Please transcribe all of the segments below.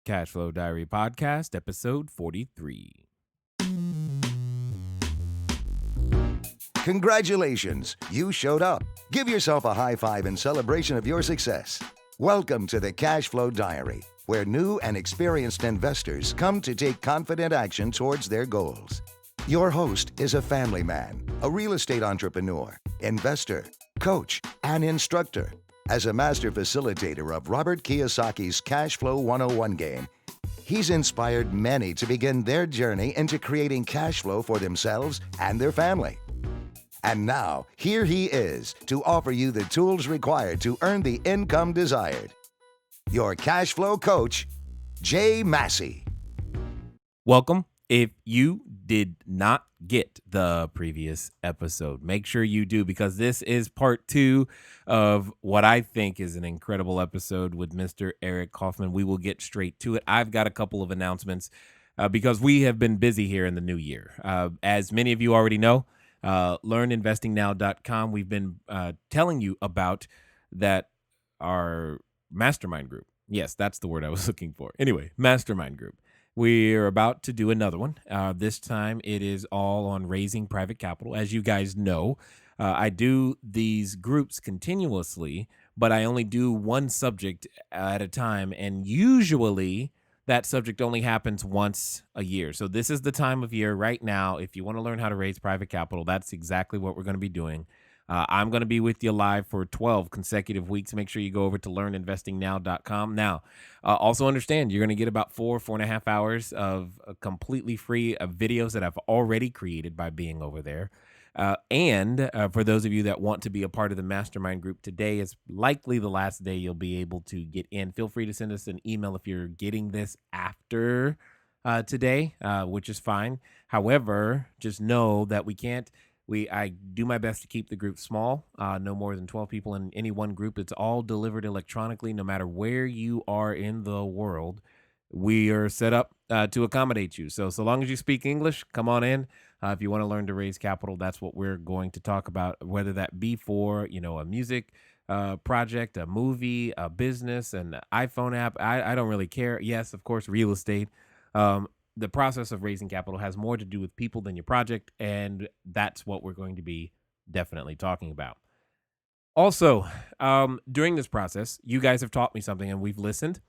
Cash Flow Diary Podcast, episode 43. Congratulations, you showed up. Give yourself a high five in celebration of your success. Welcome to the Cash Flow Diary, where new and experienced investors come to take confident action towards their goals. Your host is a family man, a real estate entrepreneur, investor, coach, and instructor. As a master facilitator of Robert Kiyosaki's Cash Flow 101 game, he's inspired many to begin their journey into creating cash flow for themselves and their family. And now, here he is to offer you the tools required to earn the income desired. Your cash flow coach, Jay Massey. Welcome. If you did not get the previous episode, make sure you do, because this is part 2 of what I think is an incredible episode with Mr. Eric Kaufmann. We will get straight to it. I've got a couple of announcements because we have been busy here in the new year. As many of you already know, learninvestingnow.com, we've been telling you about that, our mastermind group. Yes, that's the word I was looking for. Anyway, mastermind group. We're about to do another one. This time it is all on raising private capital. As you guys know, I do these groups continuously, but I only do one subject at a time. And usually that subject only happens once a year. So this is the time of year right now. If you want to learn how to raise private capital, that's exactly what we're going to be doing. I'm going to be with you live for 12 consecutive weeks. Make sure you go over to learninvestingnow.com. Now, also understand you're going to get about 4.5 hours of completely free videos that I've already created by being over there. And for those of you that want to be a part of the mastermind group, today is likely the last day you'll be able to get in. Feel free to send us an email if you're getting this after today, which is fine. However, just know that I do my best to keep the group small, no more than 12 people in any one group. It's all delivered electronically, no matter where you are in the world. We are set up to accommodate you. So long as you speak English, come on in. If you want to learn to raise capital, that's what we're going to talk about, whether that be for, a music project, a movie, a business, an iPhone app. I don't really care. Yes, of course, real estate. The process of raising capital has more to do with people than your project, and that's what we're going to be definitely talking about. Also, during this process, you guys have taught me something, and we've listened.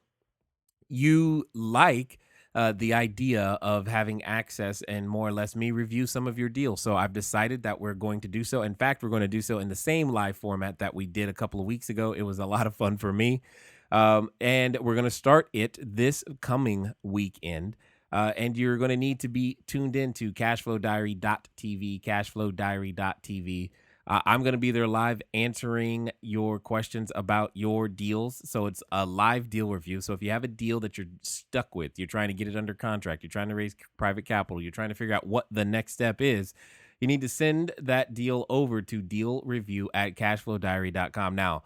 You like the idea of having access and more or less me review some of your deals. So I've decided that we're going to do so. In fact, we're going to do so in the same live format that we did a couple of weeks ago. It was a lot of fun for me. And we're going to start it this coming weekend. And you're going to need to be tuned in to cashflowdiary.tv, cashflowdiary.tv. I'm going to be there live answering your questions about your deals. So it's a live deal review. So if you have a deal that you're stuck with, you're trying to get it under contract, you're trying to raise private capital, you're trying to figure out what the next step is, you need to send that deal over to dealreview@cashflowdiary.com. Now,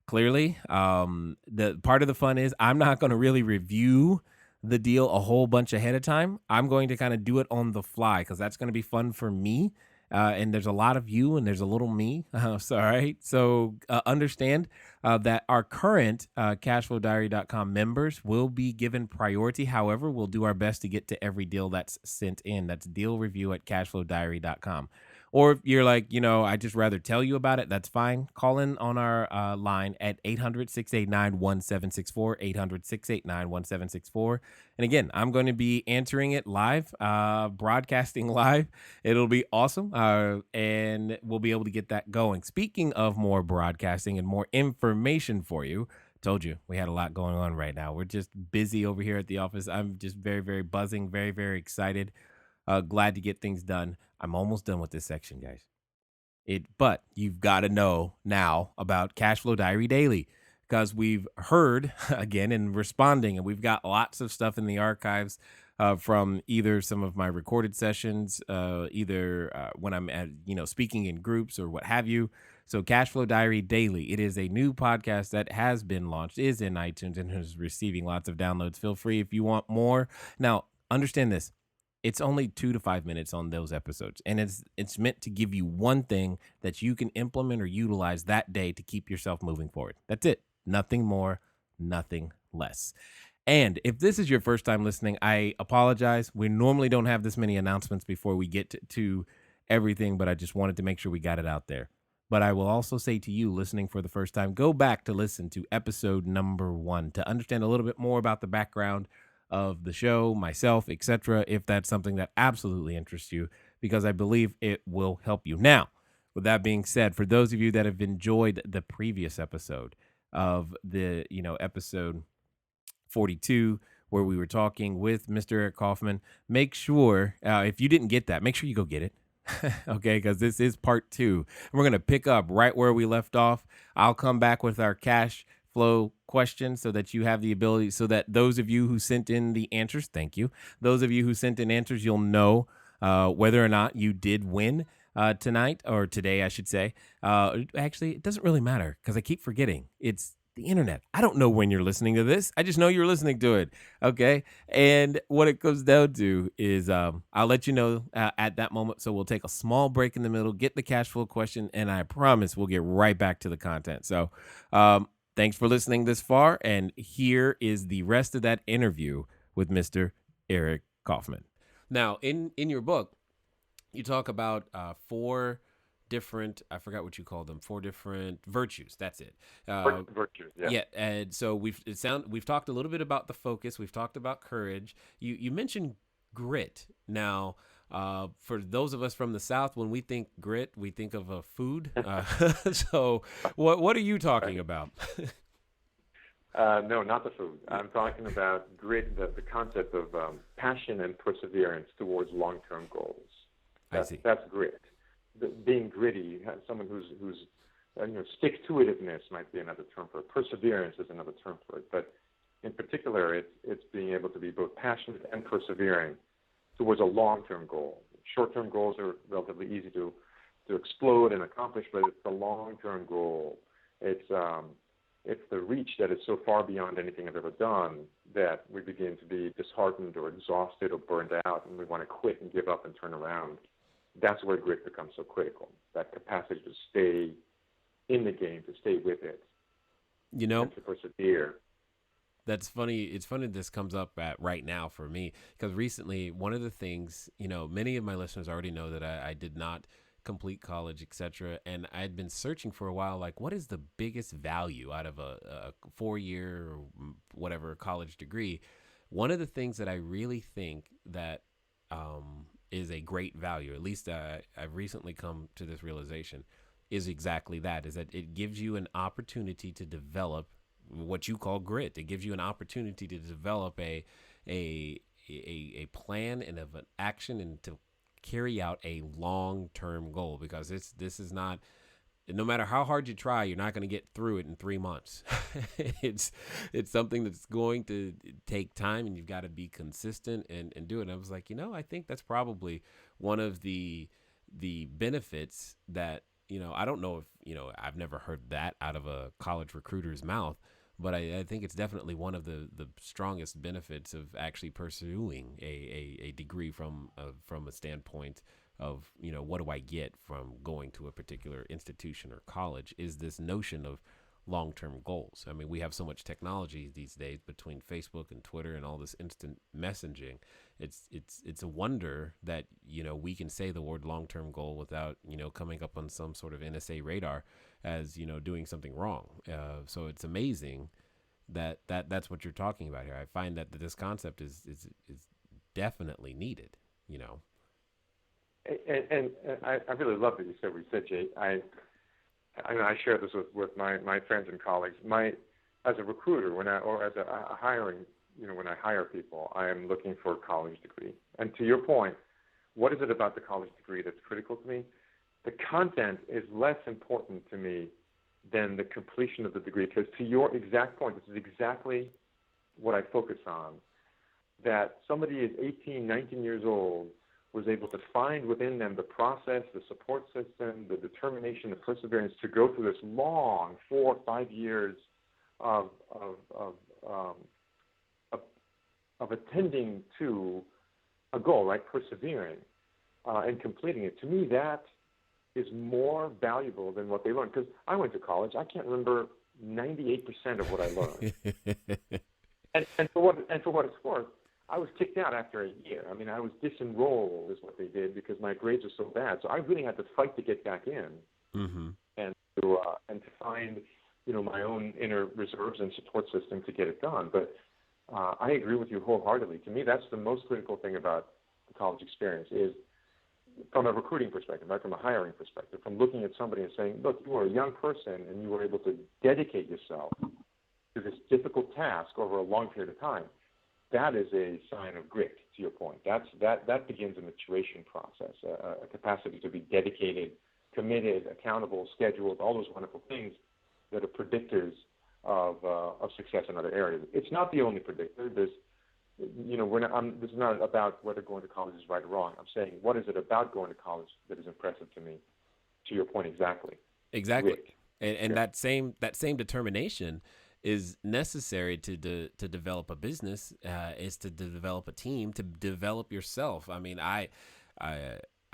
clearly, the part of the fun is I'm not going to really review the deal a whole bunch ahead of time. I'm going to kind of do it on the fly because that's going to be fun for me. And there's a lot of you and there's a little me. All right. So understand that our current cashflowdiary.com members will be given priority. However, we'll do our best to get to every deal that's sent in. That's dealreview@cashflowdiary.com. Or if you're like, I'd just rather tell you about it, that's fine. Call in on our line at 800-689-1764, 800-689-1764. And again, I'm going to be answering it live, broadcasting live. It'll be awesome, and we'll be able to get that going. Speaking of more broadcasting and more information for you, told you we had a lot going on right now. We're just busy over here at the office. I'm just very, very buzzing, very, very excited. Glad to get things done. I'm almost done with this section, guys. But you've got to know now about Cashflow Diary Daily, because we've heard again and responding, and we've got lots of stuff in the archives from either some of my recorded sessions, either when I'm at, speaking in groups or what have you. So Cashflow Diary Daily, it is a new podcast that has been launched, is in iTunes, and is receiving lots of downloads. Feel free if you want more. Now, understand this. It's only 2 to 5 minutes on those episodes, and it's meant to give you one thing that you can implement or utilize that day to keep yourself moving forward. That's it. Nothing more, nothing less. And if this is your first time listening, I apologize. We normally don't have this many announcements before we get to everything, but I just wanted to make sure we got it out there. But I will also say to you listening for the first time, go back to listen to episode number 1 to understand a little bit more about the background of the show, myself, etc., if that's something that absolutely interests you, because I believe it will help you. Now, with that being said, for those of you that have enjoyed the previous episode of the, episode 42, where we were talking with Mr. Eric Kaufmann, make sure, if you didn't get that, make sure you go get it. Okay, because this is part 2. And we're going to pick up right where we left off. I'll come back with our cash flow question so that you have the ability, so that those of you who sent in the answers, thank you. Those of you who sent in answers, you'll know whether or not you did win tonight, or today, I should say. Actually, it doesn't really matter because I keep forgetting. It's the internet. I don't know when you're listening to this. I just know you're listening to it. Okay. And what it comes down to is I'll let you know at that moment. So we'll take a small break in the middle, get the cash flow question, and I promise we'll get right back to the content. So thanks for listening this far. And here is the rest of that interview with Mr. Eric Kaufmann. Now, in your book, you talk about 4 different, I forgot what you called them, 4 different virtues. That's it. Virtues, yeah. Yeah, and so we've talked a little bit about the focus. We've talked about courage. You mentioned grit. Now, for those of us from the South, when we think grit, we think of a food. So, what are you talking about? No, not the food. I'm talking about grit, the concept of passion and perseverance towards long-term goals. I see. That's grit. Being gritty, someone who's stick-to-itiveness might be another term for it. Perseverance is another term for it. But in particular, it's being able to be both passionate and persevering towards a long-term goal. Short-term goals are relatively easy to explode and accomplish, but it's the long-term goal. It's the reach that is so far beyond anything I've ever done that we begin to be disheartened or exhausted or burned out, and we want to quit and give up and turn around. That's where grit becomes so critical, that capacity to stay in the game, to stay with it, and to persevere. That's funny. It's funny this comes up at right now for me, because recently, one of the things, many of my listeners already know that I did not complete college, etc. And I'd been searching for a while, like, what is the biggest value out of a 4-year or whatever college degree? One of the things that I really think that is a great value, at least I've recently come to this realization, is exactly that, is that it gives you an opportunity to develop what you call grit. It gives you an opportunity to develop a plan and of an action, and to carry out a long-term goal, because this is not, no matter how hard you try, you're not going to get through it in 3 months. It's something that's going to take time, and you've got to be consistent and do it. And I was like, I think that's probably one of the benefits that, I don't know if, I've never heard that out of a college recruiter's mouth, but I think it's definitely one of the strongest benefits of actually pursuing a degree from a standpoint of, what do I get from going to a particular institution or college, is this notion of long-term goals. I mean, we have so much technology these days between Facebook and Twitter and all this instant messaging. It's a wonder that, we can say the word long-term goal without, coming up on some sort of NSA radar as, doing something wrong. So it's amazing that's what you're talking about here. I find that this concept is definitely needed, And I really love that you said what you said, Jay. I share this with my friends and colleagues. As a recruiter, or as a hiring, when I hire people, I am looking for a college degree. And to your point, what is it about the college degree that's critical to me? The content is less important to me than the completion of the degree, because to your exact point, this is exactly what I focus on, that somebody is 18, 19 years old, was able to find within them the process, the support system, the determination, the perseverance to go through this long 4 or 5 years of attending to a goal, right? Persevering and completing it. To me, that is more valuable than what they learned. Because I went to college, I can't remember 98% of what I learned. And for what it's worth, I was kicked out after a year. I mean, I was disenrolled is what they did because my grades were so bad. So I really had to fight to get back in, Mm-hmm. and to find, my own inner reserves and support system to get it done. But I agree with you wholeheartedly. To me, that's the most critical thing about the college experience is from a recruiting perspective, right, from a hiring perspective, from looking at somebody and saying, look, you are a young person and you were able to dedicate yourself to this difficult task over a long period of time. That is a sign of grit, to your point. That begins a maturation process, a capacity to be dedicated, committed, accountable, scheduled, all those wonderful things that are predictors of success in other areas. It's not the only predictor. This is not about whether going to college is right or wrong. I'm saying, what is it about going to college that is impressive to me? To your point, exactly. Exactly. Grit. And that same determination is necessary to develop a business, is to develop a team, to develop yourself. I mean,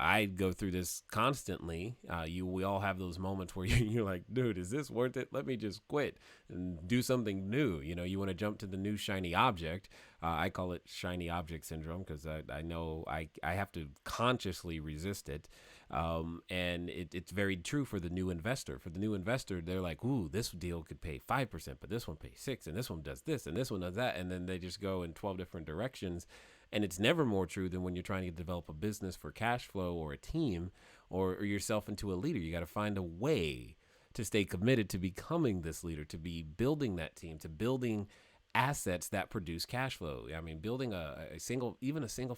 I go through this constantly. We all have those moments where you're like, dude, is this worth it? Let me just quit and do something new. You want to jump to the new shiny object. I call it shiny object syndrome because I know I have to consciously resist it. And it's very true for the new investor. For the new investor, they're like, ooh, this deal could pay 5%, but this one pays 6%, and this one does this, and this one does that. And then they just go in 12 different directions. And it's never more true than when you're trying to develop a business for cash flow or a team or yourself into a leader. You got to find a way to stay committed to becoming this leader, to be building that team, to building assets that produce cash flow. I mean, building a single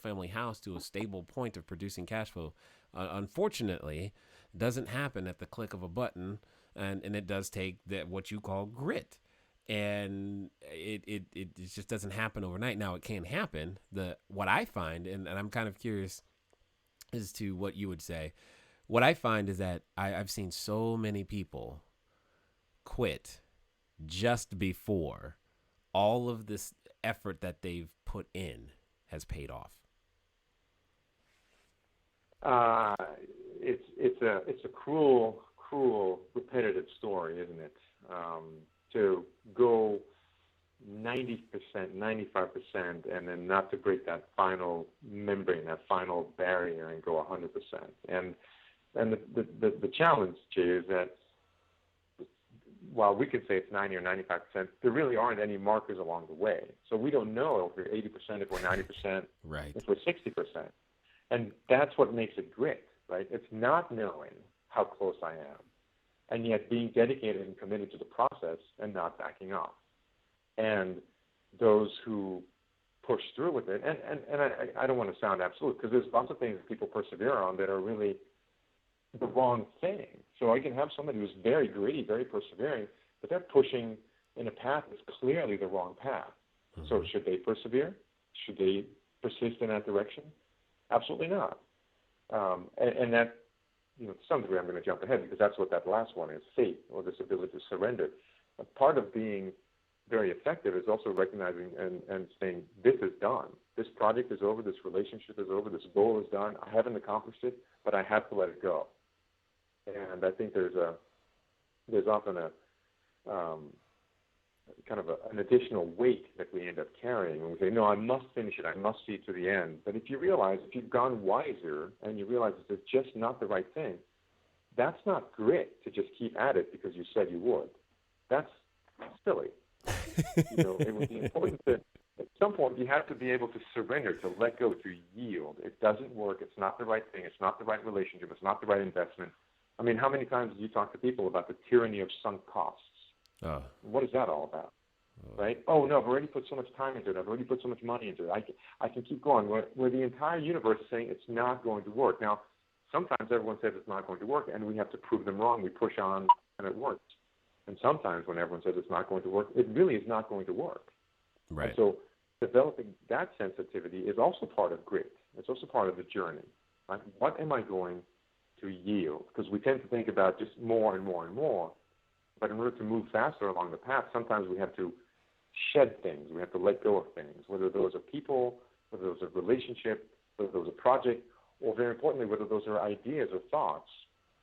family house to a stable point of producing cash flow, unfortunately, doesn't happen at the click of a button. And it does take what you call grit. And it just doesn't happen overnight. Now it can happen. What I find, and I'm kind of curious as to what you would say. What I find is that I've seen so many people quit just before all of this effort that they've put in has paid off. It's a cruel, repetitive story, isn't it? To go 90%, 95%, and then not to break that final membrane, that final barrier, and go 100%. And the challenge, Jay, is that while we could say it's 90 or 95%, there really aren't any markers along the way. So we don't know if we're 80%, if we're 90%, right, if we're 60%. And that's what makes it grit, right? It's not knowing how close I am, and yet being dedicated and committed to the process and not backing off. And those who push through with it, and I don't want to sound absolute, because there's lots of things that people persevere on that are really the wrong thing. So I can have somebody who's very gritty, very persevering, but they're pushing in a path that's clearly the wrong path. Mm-hmm. So should they persevere? Should they persist in that direction? Absolutely not. And that, to some degree, I'm going to jump ahead because that's what that last one is, faith, or this ability to surrender. A part of being very effective is also recognizing and saying, this is done. This project is over. This relationship is over. This goal is done. I haven't accomplished it, but I have to let it go. And I think there's often a kind of an additional weight that we end up carrying when we say, no, I must finish it. I must see it to the end. But if you've gone wiser and you realize that it's just not the right thing, that's not grit to just keep at it because you said you would. That's silly. It would be important to, at some point, you have to be able to surrender, to let go, to yield. It doesn't work. It's not the right thing. It's not the right relationship. It's not the right investment. I mean, how many times do you talk to people about the tyranny of sunk costs? What is that all about? Right? Oh, no, I've already put so much time into it. I've already put so much money into it. I can keep going. Where the entire universe is saying it's not going to work. Now, sometimes everyone says it's not going to work, and we have to prove them wrong. We push on, and it works. And sometimes when everyone says it's not going to work, it really is not going to work. Right. And so developing that sensitivity is also part of grit. It's also part of the journey. Right? What am I going to yield? Because we tend to think about just more and more and more. But in order to move faster along the path, sometimes we have to shed things. We have to let go of things, whether those are people, whether those are relationship, whether those are project, or very importantly, whether those are ideas or thoughts.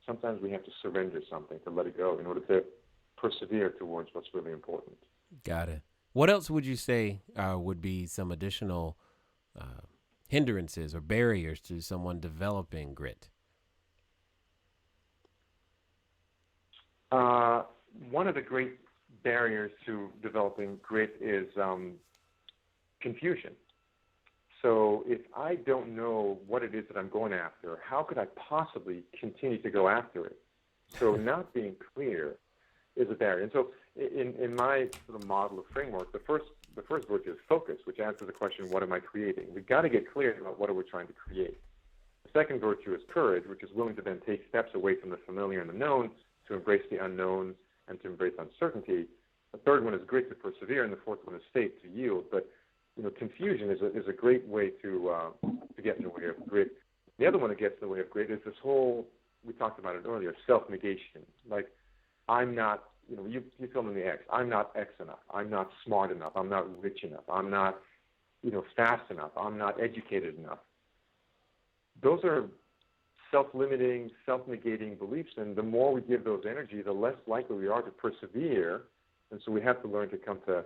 Sometimes we have to surrender something, to let it go in order to persevere towards what's really important. Got it. What else would you say would be some additional uh, hindrances or barriers to someone developing grit? Uh, One of the great barriers to developing grit is confusion. So if I don't know what it is that I'm going after, how could I possibly continue to go after it? So not being clear is a barrier. And so in my sort of model of framework, the first virtue is focus, which answers the question, what am I creating? We've got to get clear about what are we trying to create. The second virtue is courage, which is willing to then take steps away from the familiar and the known to embrace the unknown and to embrace uncertainty. The third one is grit, to persevere, and the fourth one is faith, to yield. But confusion is a great way to get in the way of grit. The other one that gets in the way of grit is this whole, we talked about it earlier, self-negation. Like, I'm not, you fill in the X. I'm not X enough. I'm not smart enough. I'm not rich enough. I'm not, fast enough. I'm not educated enough. Those are self-limiting, self-negating beliefs, and the more we give those energy, the less likely we are to persevere. And so we have to learn to come to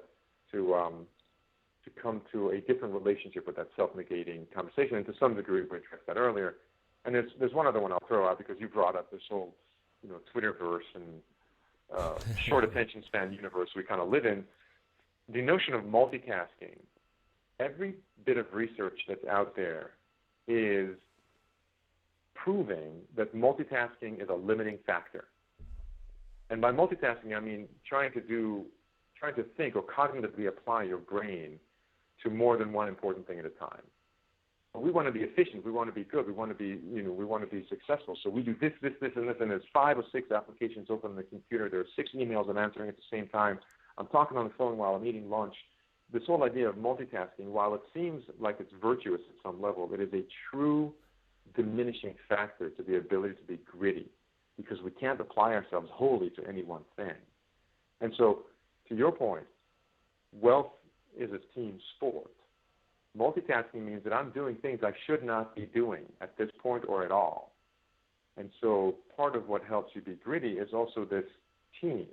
a different relationship with that self-negating conversation. And to some degree, we addressed that earlier. And there's one other one I'll throw out because you brought up this whole, Twitterverse and short attention span universe we kind of live in. The notion of multitasking, every bit of research that's out there is proving that multitasking is a limiting factor. And by multitasking, I mean trying to think or cognitively apply your brain to more than one important thing at a time. We want to be efficient. We want to be good. We want to be, we want to be successful. So we do this, and this, and there's 5 or 6 applications open on the computer. There are 6 emails I'm answering at the same time. I'm talking on the phone while I'm eating lunch. This whole idea of multitasking, while it seems like it's virtuous at some level, it is a true diminishing factor to the ability to be gritty because we can't apply ourselves wholly to any one thing. And so, to your point, wealth is a team sport. Multitasking means that I'm doing things I should not be doing at this point or at all. And so part of what helps you be gritty is also this team.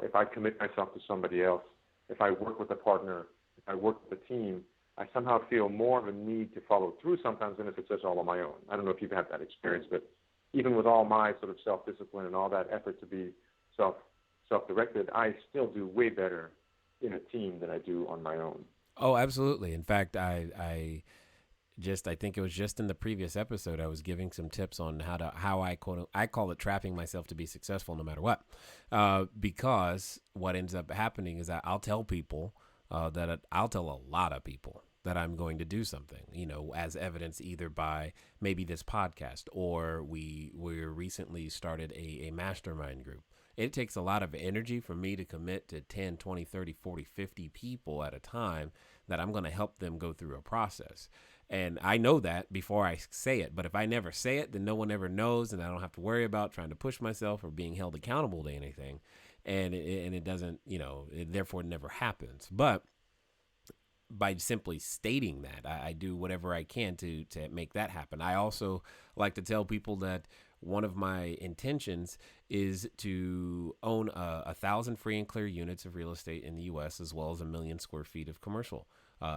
If I commit myself to somebody else, if I work with a partner, if I work with a team, I somehow feel more of a need to follow through sometimes than if it's just all on my own. I don't know if you've had that experience, but even with all my sort of self-discipline and all that effort to be self-directed, I still do way better in a team than I do on my own. Oh, absolutely. In fact, I think it was just in the previous episode, I was giving some tips on how I call it trapping myself to be successful no matter what. Because what ends up happening is that I'll tell people I'll tell a lot of people that I'm going to do something, as evidenced either by maybe this podcast or we recently started a mastermind group. It takes a lot of energy for me to commit to 10, 20, 30, 40, 50 people at a time that I'm going to help them go through a process. And I know that before I say it, but if I never say it, then no one ever knows, and I don't have to worry about trying to push myself or being held accountable to anything. And it doesn't, therefore it never happens. But by simply stating that, I do whatever I can to make that happen. I also like to tell people that one of my intentions is to own 1,000 free and clear units of real estate in the U.S., as well as 1 million square feet of commercial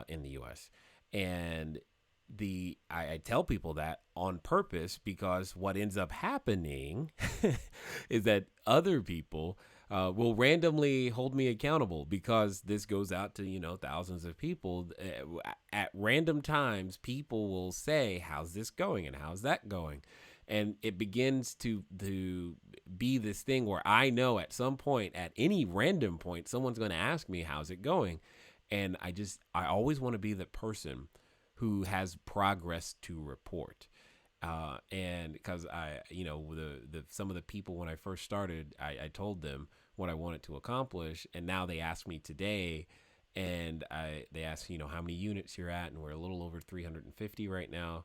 in the U.S. And I tell people that on purpose because what ends up happening is that other people will randomly hold me accountable because this goes out to, thousands of people. At random times, people will say, how's this going and how's that going? And it begins to be this thing where I know at some point, at any random point, someone's going to ask me, how's it going? And I always want to be the person who has progress to report. And because some of the people when I first started, I told them what I wanted to accomplish. And now they ask me today, and they ask, how many units you're at. And we're a little over 350 right now.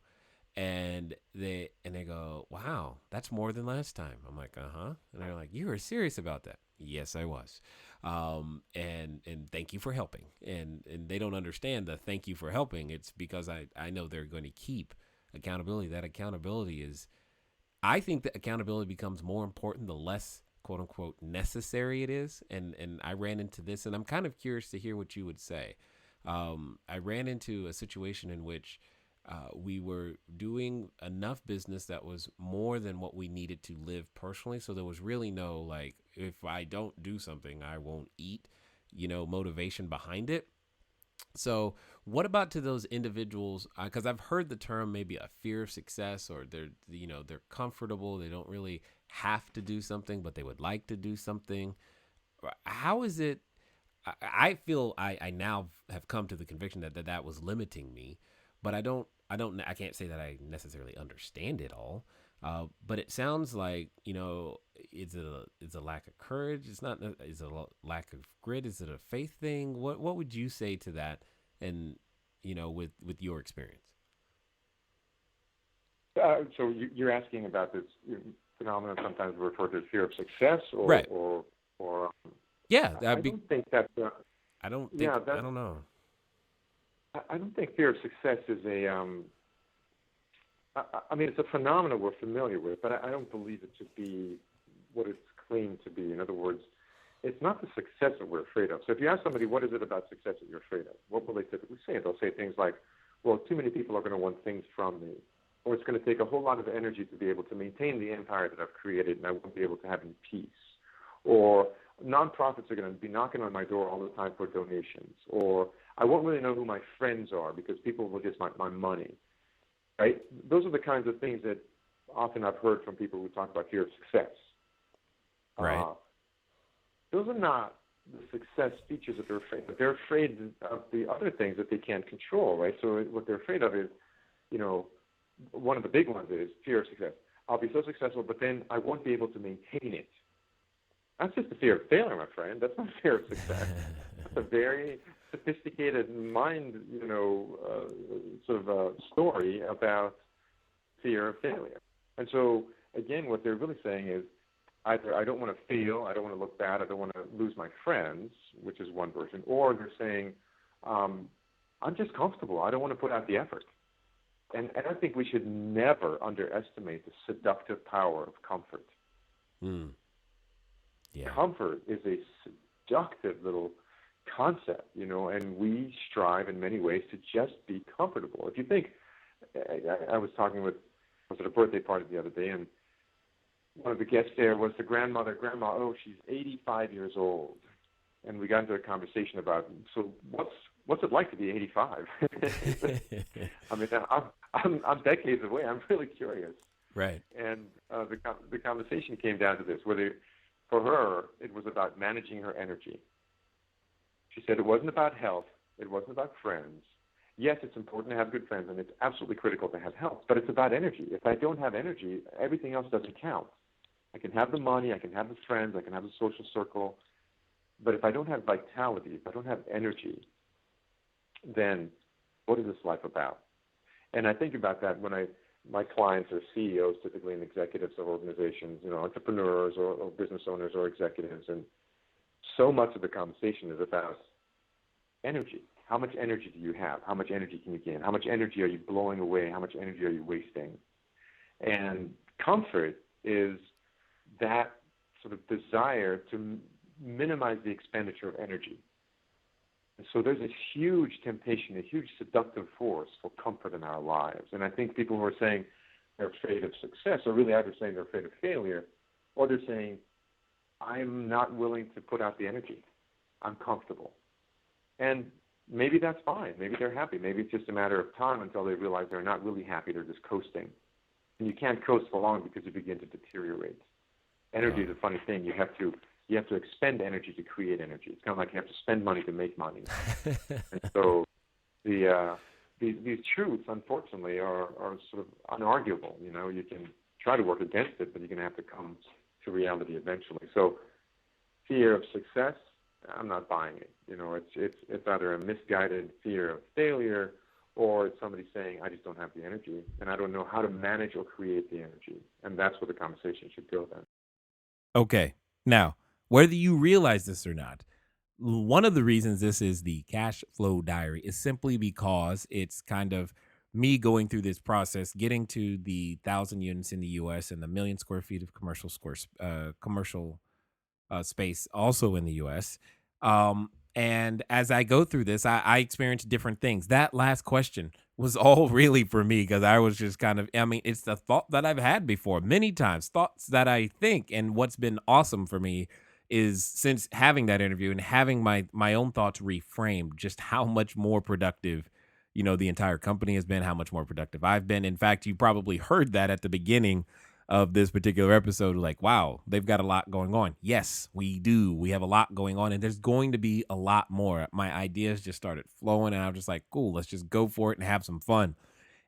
And they go, wow, that's more than last time. I'm like, uh-huh. And they're like, you were serious about that? Yes, I was. And thank you for helping. And they don't understand the thank you for helping. It's because I know they're going to keep accountability. That accountability I think that accountability becomes more important the less quote unquote necessary it is. And I ran into this, and I'm kind of curious to hear what you would say. I ran into a situation in which we were doing enough business that was more than what we needed to live personally. So there was really no, like, if I don't do something, I won't eat, motivation behind it. So what about to those individuals? Because I've heard the term maybe a fear of success, or they're comfortable. They don't really have to do something, but they would like to do something. How is it? I feel I now have come to the conviction that was limiting me, but I can't say that I necessarily understand it all. But it sounds like, it's a lack of courage. It's not, is it a lack of grit? Is it a faith thing? What would you say to that? And, with your experience? So you're asking about this phenomenon sometimes referred to as fear of success, or, Right. or Yeah. I don't think that's, I don't think, yeah, I don't know. I don't think fear of success is I mean, it's a phenomenon we're familiar with, but I don't believe it to be what it's claimed to be. In other words, it's not the success that we're afraid of. So if you ask somebody, what is it about success that you're afraid of? What will they typically say? They'll say things like, well, too many people are going to want things from me, or it's going to take a whole lot of energy to be able to maintain the empire that I've created, and I won't be able to have any peace. Or nonprofits are going to be knocking on my door all the time for donations. Or I won't really know who my friends are because people will just want my money. Right? Those are the kinds of things that often I've heard from people who talk about fear of success. Right. Those are not the success features that they're afraid of. They're afraid of the other things that they can't control, right? So what they're afraid of is, one of the big ones is fear of success. I'll be so successful, but then I won't be able to maintain it. That's just the fear of failure, my friend. That's not fear of success. That's a very sophisticated mind, story about fear of failure. And so, again, what they're really saying is either I don't want to fail, I don't want to look bad, I don't want to lose my friends, which is one version, or they're saying I'm just comfortable, I don't want to put out the effort. And I think we should never underestimate the seductive power of comfort. Mm. Yeah. Comfort is a seductive little concept, and we strive in many ways to just be comfortable. If you think, I was at a birthday party the other day, and one of the guests there was the grandmother. Grandma, she's 85 years old. And we got into a conversation about, so what's it like to be 85? I mean, I'm decades away. I'm really curious. Right. And the conversation came down to this, whether for her it was about managing her energy. She said it wasn't about health. It wasn't about friends. Yes, it's important to have good friends, and it's absolutely critical to have health, but it's about energy. If I don't have energy, everything else doesn't count. I can have the money, I can have the friends, I can have the social circle, but if I don't have vitality, if I don't have energy, then what is this life about? And I think about that when my clients are CEOs, typically, and executives of organizations, entrepreneurs or business owners or executives, and so much of the conversation is about energy. How much energy do you have? How much energy can you gain? How much energy are you blowing away? How much energy are you wasting? And comfort is that sort of desire to minimize the expenditure of energy. And so there's a huge temptation, a huge seductive force for comfort in our lives. And I think people who are saying they're afraid of success are really either saying they're afraid of failure, or they're saying, I'm not willing to put out the energy. I'm comfortable. And maybe that's fine. Maybe they're happy. Maybe it's just a matter of time until they realize they're not really happy. They're just coasting. And you can't coast for long because you begin to deteriorate. Energy is a funny thing. You have to expend energy to create energy. It's kind of like you have to spend money to make money. And so these truths, unfortunately, are sort of unarguable. You can try to work against it, but you're going to have to come to reality eventually. So fear of success, I'm not buying it. It's either a misguided fear of failure, or it's somebody saying, I just don't have the energy, and I don't know how to manage or create the energy. And that's where the conversation should go then. Okay. Now, whether you realize this or not, one of the reasons this is the cash flow diary is simply because it's kind of me going through this process, getting to the 1,000 units in the U.S. and the 1,000,000 square feet of commercial space, also in the U.S. And as I go through this, I experience different things. That last question was all really for me because I was just kind of, I mean, it's the thought that I've had before many times, thoughts that I think. And what's been awesome for me is since having that interview and having my own thoughts reframed, just how much more productive, the entire company has been, how much more productive I've been. In fact, you probably heard that at the beginning of this particular episode, like, wow, they've got a lot going on. Yes, we do. We have a lot going on, and there's going to be a lot more. My ideas just started flowing, and I'm just like, cool, let's just go for it and have some fun.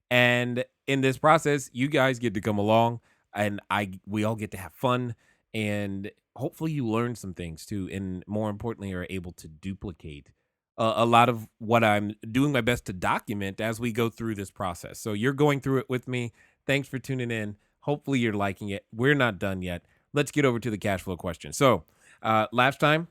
And in this process, you guys get to come along, and we all get to have fun, and hopefully you learn some things too, and more importantly, are able to duplicate a lot of what I'm doing my best to document as we go through this process. So you're going through it with me. Thanks for tuning in. Hopefully you're liking it. We're not done yet. Let's get over to the cash flow question. So last time,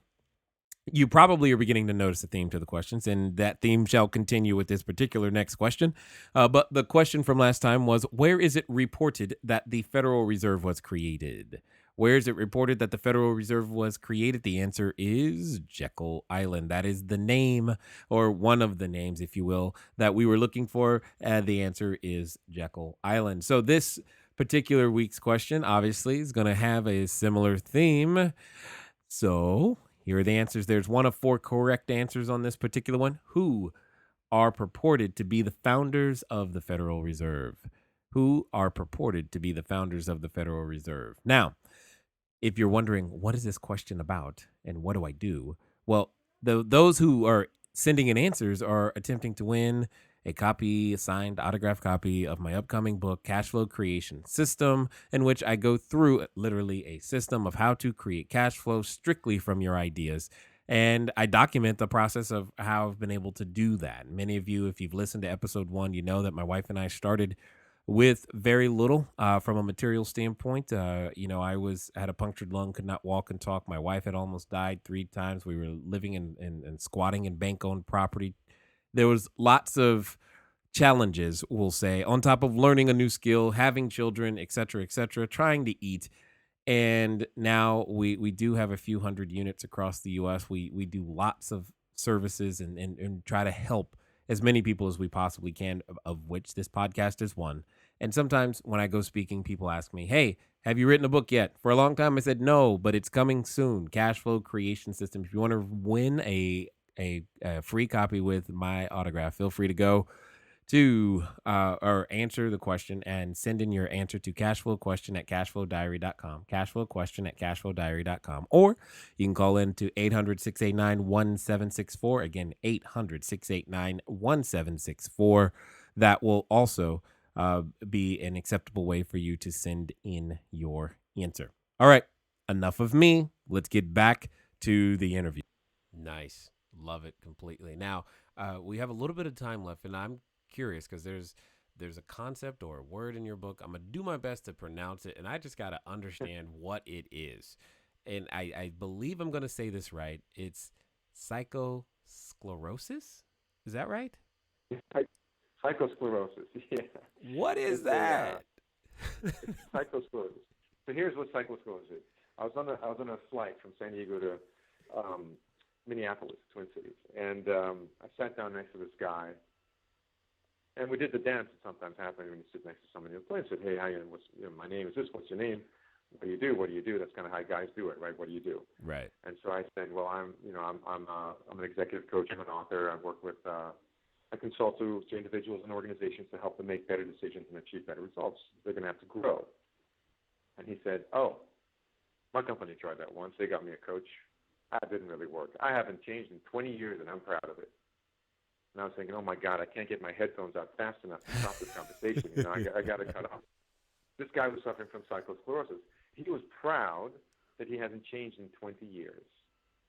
you probably are beginning to notice a theme to the questions, and that theme shall continue with this particular next question. But the question from last time was, where is it reported that the Federal Reserve was created? Where is it reported that the Federal Reserve was created? The answer is Jekyll Island. That is the name, or one of the names, if you will, that we were looking for. The answer is Jekyll Island. So this particular week's question, obviously, is going to have a similar theme. So here are the answers. There's one of 4 correct answers on this particular one. Who are purported to be the founders of the Federal Reserve? Who are purported to be the founders of the Federal Reserve? Now, if you're wondering, what is this question about and what do I do? Well, those who are sending in answers are attempting to win a signed autographed copy of my upcoming book, Cash Flow Creation System, in which I go through literally a system of how to create cash flow strictly from your ideas. And I document the process of how I've been able to do that. Many of you, if you've listened to episode 1, you know that my wife and I started with very little from a material standpoint. I had a punctured lung, could not walk and talk. My wife had almost died 3 times. We were living and squatting in bank-owned property. There was lots of challenges, we'll say, on top of learning a new skill, having children, et cetera, trying to eat. And now we do have a few hundred units across the U.S. We do lots of services and try to help as many people as we possibly can, of which this podcast is one. And sometimes when I go speaking, people ask me, hey, have you written a book yet? For a long time, I said no, but it's coming soon. Cash Flow Creation System. If you want to win a free copy with my autograph, feel free to go to or answer the question and send in your answer to cashflowquestion@cashflowdiary.com, cashflowquestion@cashflowdiary.com, or you can call in to 800-689-1764. Again, 800-689-1764. That will also be an acceptable way for you to send in your answer. All right, enough of me. Let's get back to the interview. Nice. Love it completely. Now, we have a little bit of time left, and I'm curious because there's a concept or a word in your book. I'm going to do my best to pronounce it, and I just got to understand what it is. And I believe I'm going to say this right. It's psychosclerosis. Is that right? Psychosclerosis, yeah. What is that? Psychosclerosis. So here's what psychosclerosis is. I was on a flight from San Diego to Minneapolis, Twin Cities, and I sat down next to this guy, and we did the dance that sometimes happens when you sit next to somebody in the plane. I said, "Hey, how you? My name is this. What's your name? What do you do? What do you do?" That's kind of how guys do it, right? What do you do? Right. And so I said, "Well, I'm an executive coach. I'm an author. I work with I consult to individuals and organizations to help them make better decisions and achieve better results. They're going to have to grow." And he said, "Oh, my company tried that once. They got me a coach. That didn't really work. I haven't changed in 20 years, and I'm proud of it." And I was thinking, oh, my God, I can't get my headphones out fast enough to stop this conversation. I got to cut off. This guy was suffering from psychosclerosis. He was proud that he hasn't changed in 20 years.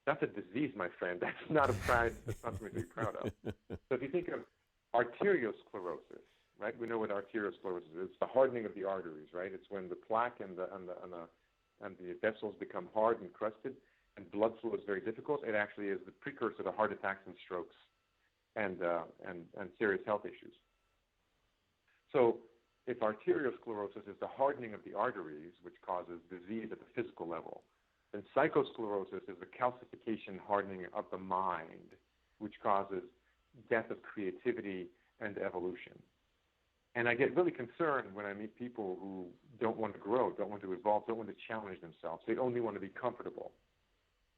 That's a disease, my friend. That's not a pride. That's not something to be proud of. So if you think of arteriosclerosis, right? We know what arteriosclerosis is. It's the hardening of the arteries, right? It's when the plaque and the vessels become hard and crusted, and blood flow is very difficult. It actually is the precursor to heart attacks and strokes and serious health issues. So if arteriosclerosis is the hardening of the arteries, which causes disease at the physical level, And psychosclerosis is the calcification, hardening of the mind, which causes death of creativity and evolution. And I get really concerned when I meet people who don't want to grow, don't want to evolve, don't want to challenge themselves. They only want to be comfortable.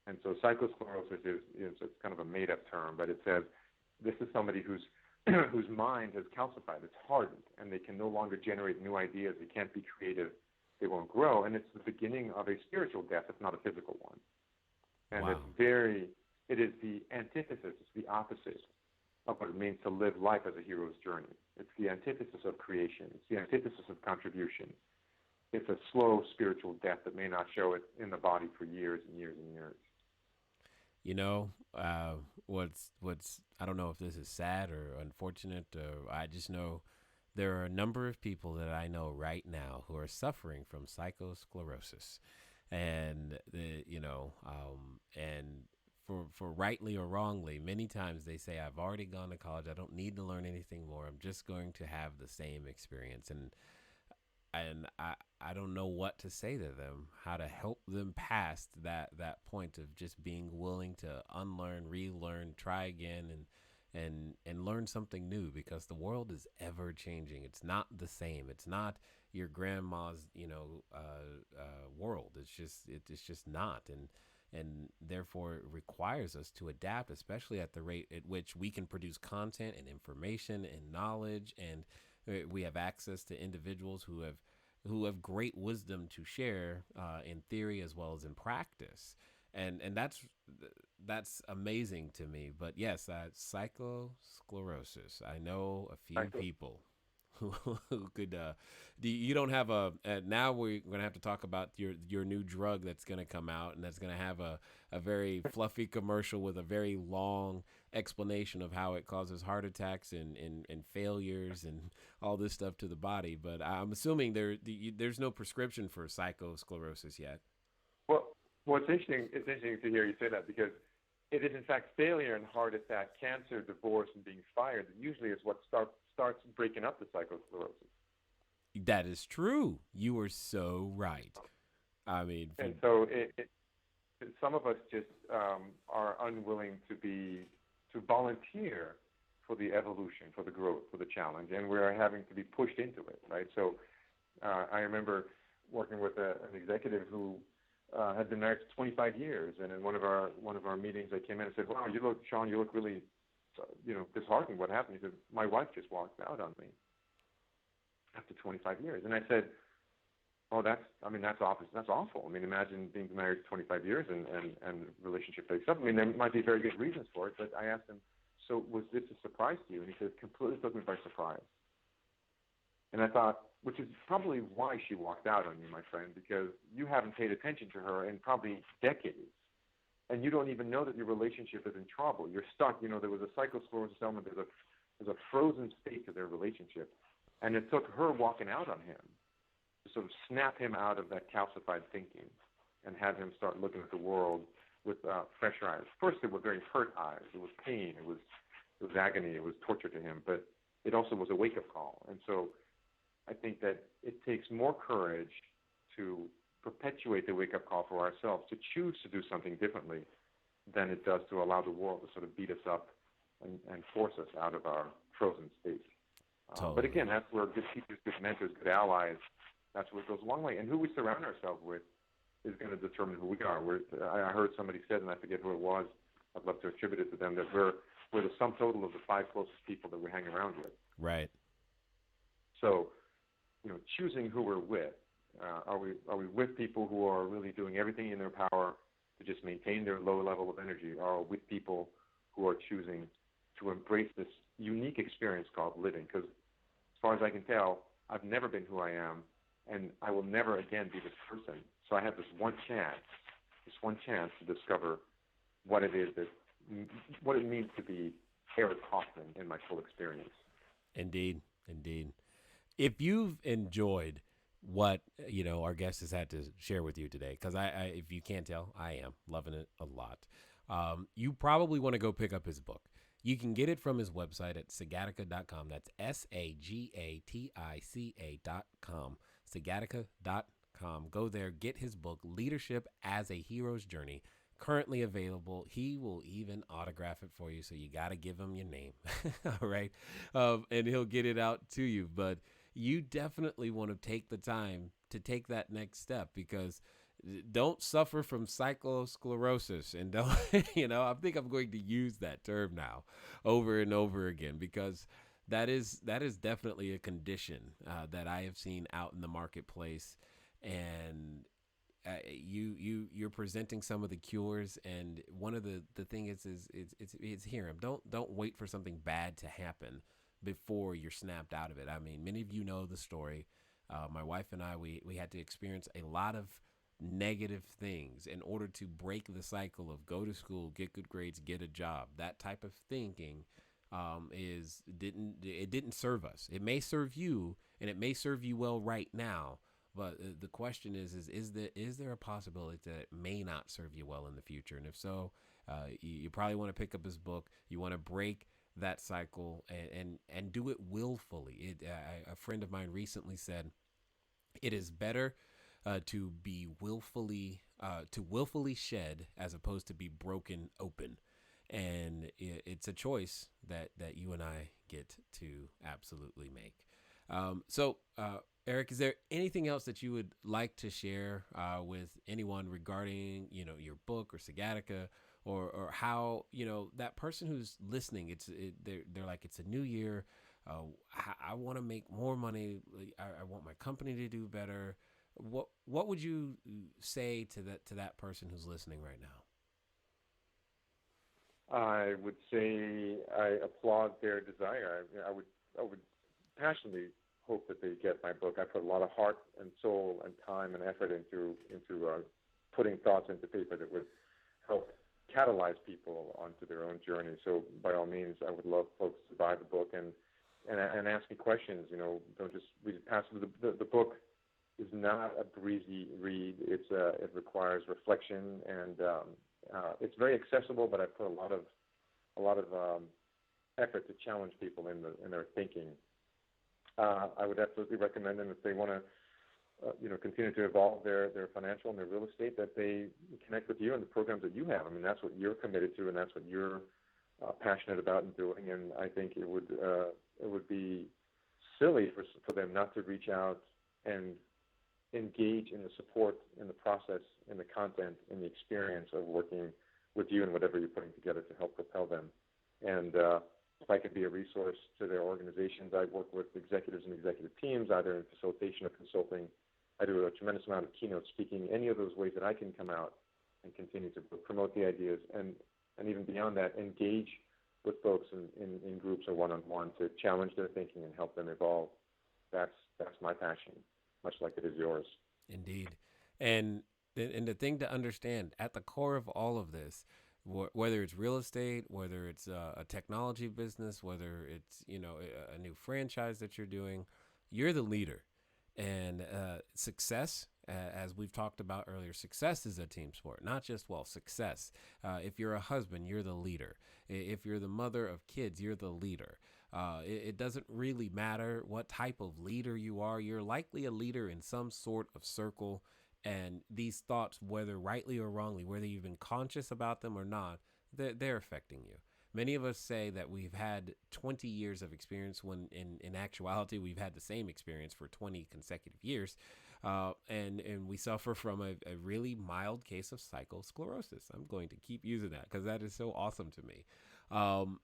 And so psychosclerosis is it's kind of a made-up term, but it says this is somebody whose mind has calcified, it's hardened, and they can no longer generate new ideas. They can't be creative. They won't grow. And it's the beginning of a spiritual death, if not a physical one. And Wow. it is the antithesis, it's the opposite of what it means to live life as a hero's journey. It's the antithesis of creation. It's the antithesis of contribution. It's a slow spiritual death that may not show it in the body for years and years and years. You know, what's I don't know if this is sad or unfortunate, or I just know there are a number of people that I know right now who are suffering from psychosclerosis, and and for rightly or wrongly, many times they say, I've already gone to college. I don't need to learn anything more. I'm just going to have the same experience. And I don't know what to say to them, how to help them past that point of just being willing to unlearn, relearn, try again, and learn something new, because the world is ever changing. It's not the same. It's not your grandma's, world. It's just not. And therefore it requires us to adapt, especially at the rate at which we can produce content and information and knowledge, and we have access to individuals who have great wisdom to share in theory as well as in practice, and that's amazing to me. But yes, psychosclerosis. I know a few people who could. You don't have now we're going to have to talk about your new drug that's going to come out, and that's going to have a very fluffy commercial with a very long explanation of how it causes heart attacks and failures and all this stuff to the body. But I'm assuming there's no prescription for psychosclerosis yet. Well, it's interesting. It's interesting to hear you say that, because it is in fact failure and heart attack, cancer, divorce, and being fired that usually is what starts breaking up the psychosclerosis. That is true. You are so right. I mean, and so some of us just are unwilling to volunteer for the evolution, for the growth, for the challenge, and we're having to be pushed into it, right? So I remember working with an executive who had been married for 25 years, and in one of our meetings, I came in and said, "Wow, Sean, you look really, disheartened. What happened?" He said, "My wife just walked out on me after 25 years." And I said, "Oh, that's awful. That's awful. I mean, imagine being married 25 years and relationship breaks up. I mean, there might be very good reasons for it." But I asked him, "So was this a surprise to you?" And he said, "Completely took me by surprise." And I thought, which is probably why she walked out on you, my friend, because you haven't paid attention to her in probably decades. And you don't even know that your relationship is in trouble. You're stuck. There was a psychosclerosis element. There's a frozen state to their relationship. And it took her walking out on him to sort of snap him out of that calcified thinking and have him start looking at the world with fresh eyes. First, it were very hurt eyes. It was pain. It was agony. It was torture to him. But it also was a wake-up call. And so I think that it takes more courage to perpetuate the wake-up call for ourselves, to choose to do something differently, than it does to allow the world to sort of beat us up and force us out of our frozen state. Totally. But again, that's where good teachers, good mentors, good allies, that's where it goes a long way. And who we surround ourselves with is going to determine who we are. I heard somebody said, and I forget who it was, I'd love to attribute it to them, that we're the sum total of the 5 closest people that we hang around with. Right. So, choosing who we're with. Are we with people who are really doing everything in their power to just maintain their low level of energy? Or are we with people who are choosing to embrace this unique experience called living? Because as far as I can tell, I've never been who I am, and I will never again be this person. So I have this one chance to discover what it means to be Eric Kaufmann in my full experience. Indeed. If you've enjoyed what our guest has had to share with you today, because I if you can't tell, I am loving it a lot. You probably want to go pick up his book. You can get it from his website at sagatica.com. That's SAGATICA.com. Sagatica.com. erickkaufmann.com. Go there, get his book, Leadership as a Hero's Journey, currently available. He will even autograph it for you, so you got to give him your name. All right. And he'll get it out to you. But you definitely want to take the time to take that next step, because don't suffer from psychosclerosis. And don't, I think I'm going to use that term now over and over again, because that is definitely a condition that I have seen out in the marketplace. And you're presenting some of the cures, and one of the thing is hear him. Don't wait for something bad to happen before you're snapped out of it. I mean, many of you know the story. My wife and I, we had to experience a lot of negative things in order to break the cycle of go to school, get good grades, get a job. That type of thinking didn't serve us. It may serve you, and it may serve you well right now. But the question is there a possibility that it may not serve you well in the future? And if so, you probably want to pick up his book. You want to break that cycle and do it willfully. A friend of mine recently said, it is better to be willfully shed as opposed to be broken open. And it's a choice that you and I get to absolutely make. So Eric, is there anything else that you would like to share with anyone regarding, your book or Sagatica, or how, that person who's listening, they're like, it's a new year. I want to make more money. I want my company to do better. What would you say to that person who's listening right now? I would say I applaud their desire. I would passionately hope that they get my book. I put a lot of heart and soul and time and effort into putting thoughts into paper that would help catalyze people onto their own journey. So by all means, I would love folks to buy the book and ask me questions. Don't just read it passively. The book is not a breezy read. It requires reflection, and it's very accessible. But I put a lot of effort to challenge people in their thinking. I would absolutely recommend them, if they want to, continue to evolve their financial and their real estate, that they connect with you and the programs that you have. I mean, that's what you're committed to, and that's what you're passionate about and doing. And I think it would be silly for them not to reach out and engage in the support, in the process, in the content, in the experience of working with you and whatever you're putting together to help propel them. And if I could be a resource to their organizations, I work with executives and executive teams, either in facilitation or consulting. I do a tremendous amount of keynote speaking. Any of those ways that I can come out and continue to promote the ideas, and even beyond that, engage with folks in groups or one-on-one to challenge their thinking and help them evolve. That's my passion, much like it is yours. Indeed. And the thing to understand, at the core of all of this, whether it's real estate, whether it's a technology business, whether it's a new franchise that you're doing, you're the leader. And success, as we've talked about earlier, success is a team sport, not just, success. If you're a husband, you're the leader. If you're the mother of kids, you're the leader. It doesn't really matter what type of leader you are. You're likely a leader in some sort of circle. And these thoughts, whether rightly or wrongly, whether you've been conscious about them or not, they're affecting you. Many of us say that we've had 20 years of experience when in actuality, we've had the same experience for 20 consecutive years. And we suffer from a really mild case of psychosclerosis. I'm going to keep using that because that is so awesome to me.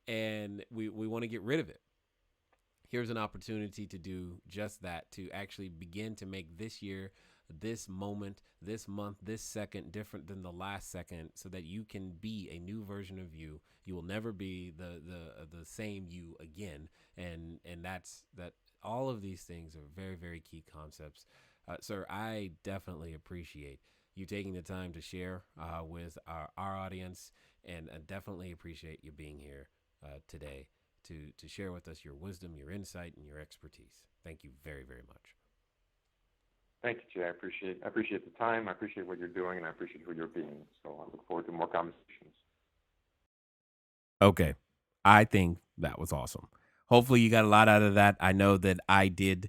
And we want to get rid of it. Here's an opportunity to do just that, to actually begin to make this year, this moment, this month, this second different than the last second, so that you can be a new version of you. You will never be the same you again. And that's that. All of these things are very, very key concepts. Sir, I definitely appreciate you taking the time to share with our audience, and I definitely appreciate you being here today to share with us your wisdom, your insight, and your expertise. Thank you very, very much. Thank you, Jay. I appreciate the time. I appreciate what you're doing, and I appreciate who you're being. So I look forward to more conversations. Okay. I think that was awesome. Hopefully you got a lot out of that. I know that I did.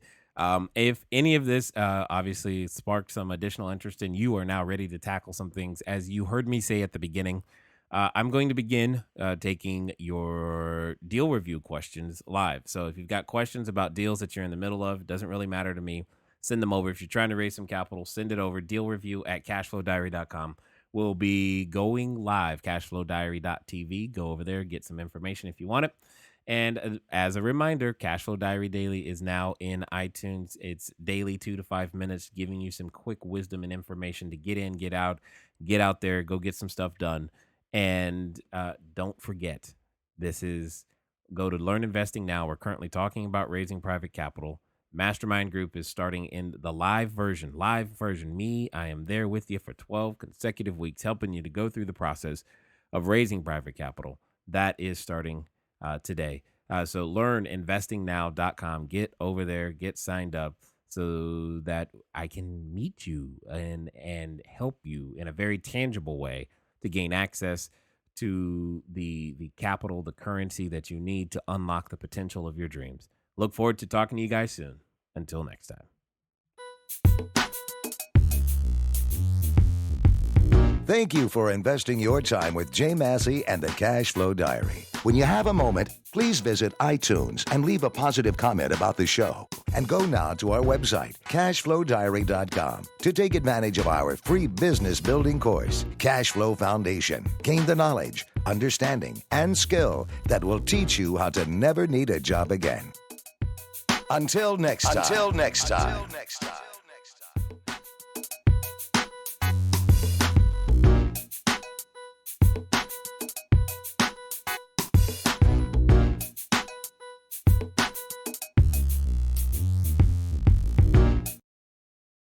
If any of this obviously sparked some additional interest and you are now ready to tackle some things, as you heard me say at the beginning, I'm going to begin taking your deal review questions live. So if you've got questions about deals that you're in the middle of, it doesn't really matter to me. Send them over. If you're trying to raise some capital, send it over. Deal review at cashflowdiary.com. We'll be going live, cashflowdiary.tv. Go over there, get some information if you want it. And as a reminder, Cashflow Diary Daily is now in iTunes. It's daily 2 to 5 minutes, giving you some quick wisdom and information to get in, get out there, go get some stuff done. And don't forget, go to Learn Investing Now. We're currently talking about raising private capital. Mastermind group is starting in the live version. Me, I am there with you for 12 consecutive weeks, helping you to go through the process of raising private capital. That is starting today. So learninvestingnow.com. Get over there, get signed up so that I can meet you and help you in a very tangible way to gain access to the capital, the currency that you need to unlock the potential of your dreams. Look forward to talking to you guys soon. Until next time. Thank you for investing your time with Jay Massey and the Cash Flow Diary. When you have a moment, please visit iTunes and leave a positive comment about the show. And go now to our website, cashflowdiary.com, to take advantage of our free business building course, Cash Flow Foundation. Gain the knowledge, understanding, and skill that will teach you how to never need a job again. Until next time.